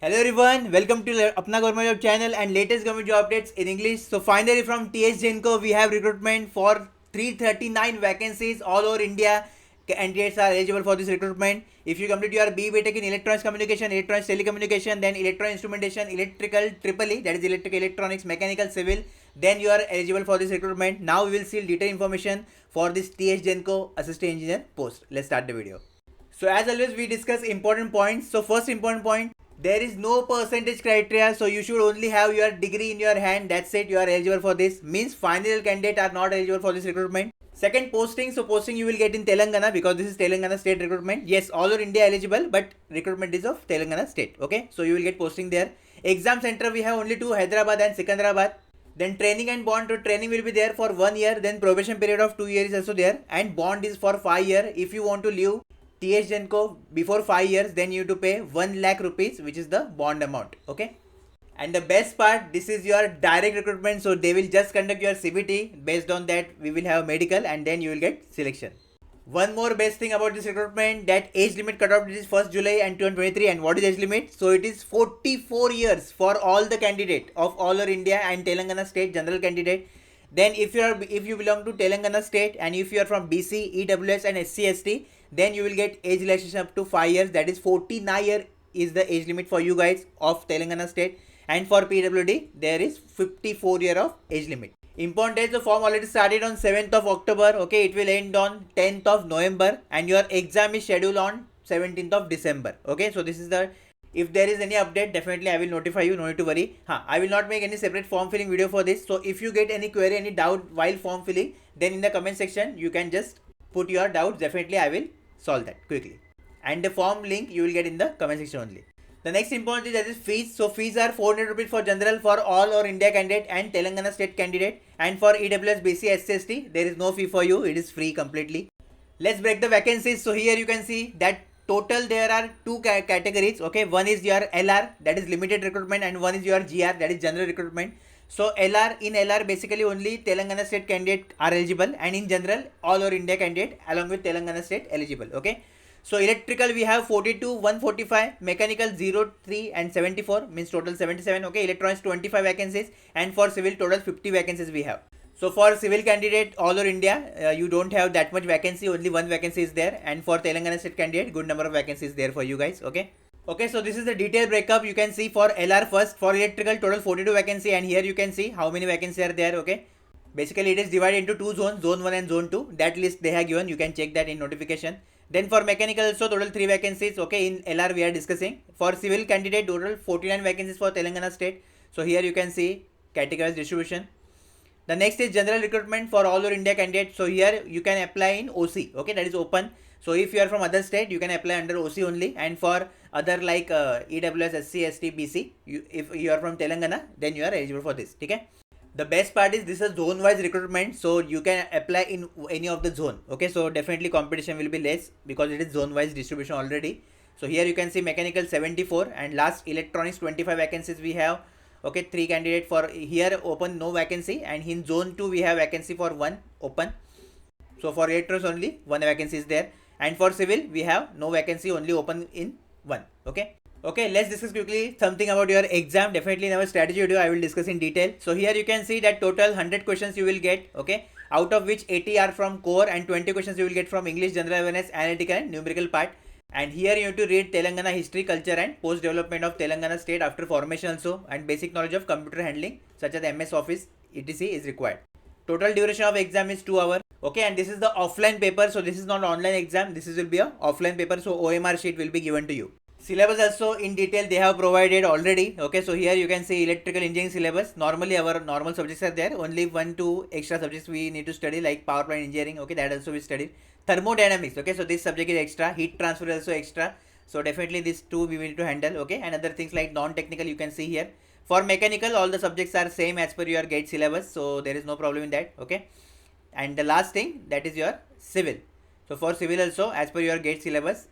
Hello everyone, welcome to Apna Government Job channel and latest government job updates in English. So finally from TS Genco we have recruitment for 339 vacancies all over India. Candidates are eligible for this recruitment. If you complete your BTech in electronics communication, electronics telecommunication, then electronic instrumentation, electrical triple E, that is electrical electronics, mechanical civil, then you are eligible for this recruitment. Now we will see detailed information for this TS Genco assistant engineer post. Let's start the video. So as always we discuss important points. So first important point, there is no percentage criteria, so you should only have your degree in your hand. That's it, you are eligible for this. Means final candidate are not eligible for this recruitment. Second, posting. So posting you will get in Telangana because this is Telangana state recruitment. Yes, all over India eligible, but recruitment is of Telangana state. Okay, so you will get posting there. Exam center we have only two, Hyderabad and Secunderabad. Then training and bond. So training will be there for 1 year. Then probation period of 2 years is also there, and bond is for 5 years. If you want to leave TS Genco before 5 years, then you have to pay 1 lakh rupees, which is the bond amount. Okay. And the best part, this is your direct recruitment. So they will just conduct your CBT. Based on that, we will have medical and then you will get selection. One more best thing about this recruitment, that age limit cutoff is 1st July and 2023. And what is age limit? So it is 44 years for all the candidate of all over India and Telangana state general candidate. Then if you belong to Telangana state and if you are from BC, EWS and SC/ST, then you will get age relaxation up to 5 years. That is 49 year is the age limit for you guys of Telangana state. And for PWD, there is 54 year of age limit. Important dates, the form already started on 7th of October. Okay, it will end on 10th of November and your exam is scheduled on 17th of December. Okay, so this is the, if there is any update, definitely I will notify you, no need to worry. I will not make any separate form filling video for this. So if you get any query, any doubt while form filling, then in the comment section you can just put your doubts. Definitely I will solve that quickly. And the form link you will get in the comment section only. The next important is that is fees. So fees are 400 rupees for general for all or India candidate and Telangana state candidate. And for EWS, BC, SC/ST, there is no fee for you. It is free completely. Let's break the vacancies. So here you can see that total there are two categories. Okay, one is your LR, that is limited recruitment, and one is your GR, that is general recruitment. So LR basically only Telangana state candidate are eligible, and in general all over India candidate along with Telangana state eligible. Okay. So electrical we have 42, 145, mechanical 0, 3 and 74, means total 77. Okay, electronics 25 vacancies, and for civil total 50 vacancies we have. So for civil candidate all over India, you don't have that much vacancy, only one vacancy is there, and for Telangana state candidate, good number of vacancies there for you guys. Okay. Okay, so this is the detailed breakup. You can see for LR first, for electrical total 42 vacancy, and here you can see how many vacancies are there. Okay. Basically it is divided into two zones, zone 1 and zone 2. That list they have given, you can check that in notification. Then for mechanical also total 3 vacancies. Okay, in LR we are discussing. For civil candidate total 49 vacancies for Telangana state. So here you can see categorized distribution. The next is general recruitment for all over India candidates. So here you can apply in OC. Okay, that is open. So if you are from other state, you can apply under OC only. And for other like EWS, SC/ST, BC, if you are from Telangana, then you are eligible for this. Okay. The best part is this is zone wise recruitment, so you can apply in any of the zone. Okay, so definitely competition will be less because it is zone wise distribution already. So here you can see mechanical 74 and last electronics 25 vacancies we have. Okay, 3 candidate for here open, no vacancy, and in zone 2 we have vacancy for 1 open. So for electronics only 1 vacancy is there, and for civil we have no vacancy, only open in 1. Okay. Okay, let's discuss quickly something about your exam. Definitely in our strategy video I will discuss in detail. So here you can see that total 100 questions you will get. Okay, out of which 80 are from core and 20 questions you will get from English, general awareness, analytical and numerical part. And here you have to read Telangana history, culture and post development of Telangana state after formation also, and basic knowledge of computer handling such as MS Office etc is required. Total duration of exam is 2 hours. Okay, and this is the offline paper, so this is not online exam, this will be a offline paper, so OMR sheet will be given to you. Syllabus also in detail they have provided already. Okay, so here you can see electrical engineering syllabus. Normally our normal subjects are there, only 1-2 extra subjects we need to study like power plant engineering. Okay, that also we studied. Thermodynamics. Okay, so this subject is extra. Heat transfer is also extra, so definitely these two we need to handle. Okay, and other things like non-technical you can see here. For mechanical all the subjects are same as per your GATE syllabus, so there is no problem in that. Okay, and the last thing, that is your civil. So for civil also as per your GATE syllabus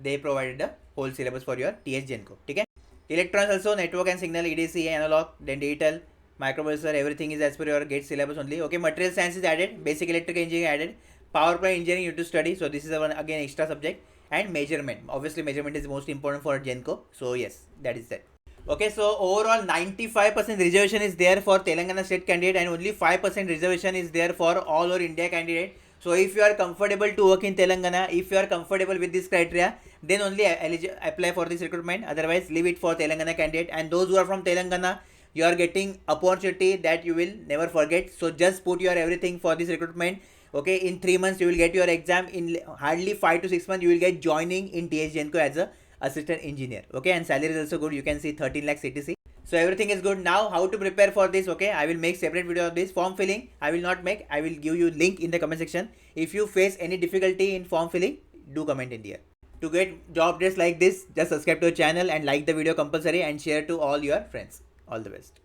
they provided the whole syllabus for your TS Genco. Okay. Electronics also network and signal, EDC, analog, then digital, microprocessor, everything is as per your GATE syllabus only. Okay, material science is added, basic electrical engineering added, power plant engineering you have to study, so this is one again extra subject. and measurement. Obviously, measurement is most important for Genco. So yes, that is that. Okay, so overall 95% reservation is there for Telangana state candidate and only 5% reservation is there for all over India candidate. So if you are comfortable to work in Telangana, if you are comfortable with this criteria, then only apply for this recruitment. Otherwise, leave it for Telangana candidate. And those who are from Telangana, you are getting opportunity that you will never forget. So just put your everything for this recruitment. Okay, in 3 months you will get your exam. In hardly 5 to 6 months you will get joining in TS Genco as a assistant engineer. Okay, and salary is also good. You can see 13 lakh CTC. So everything is good. Now how to prepare for this? Okay, I will make separate video of this. Form filling I will not make. I will give you link in the comment section. If you face any difficulty in form filling, do comment in there. To get job updates like this, just subscribe to the channel and like the video compulsory and share to all your friends. All the best.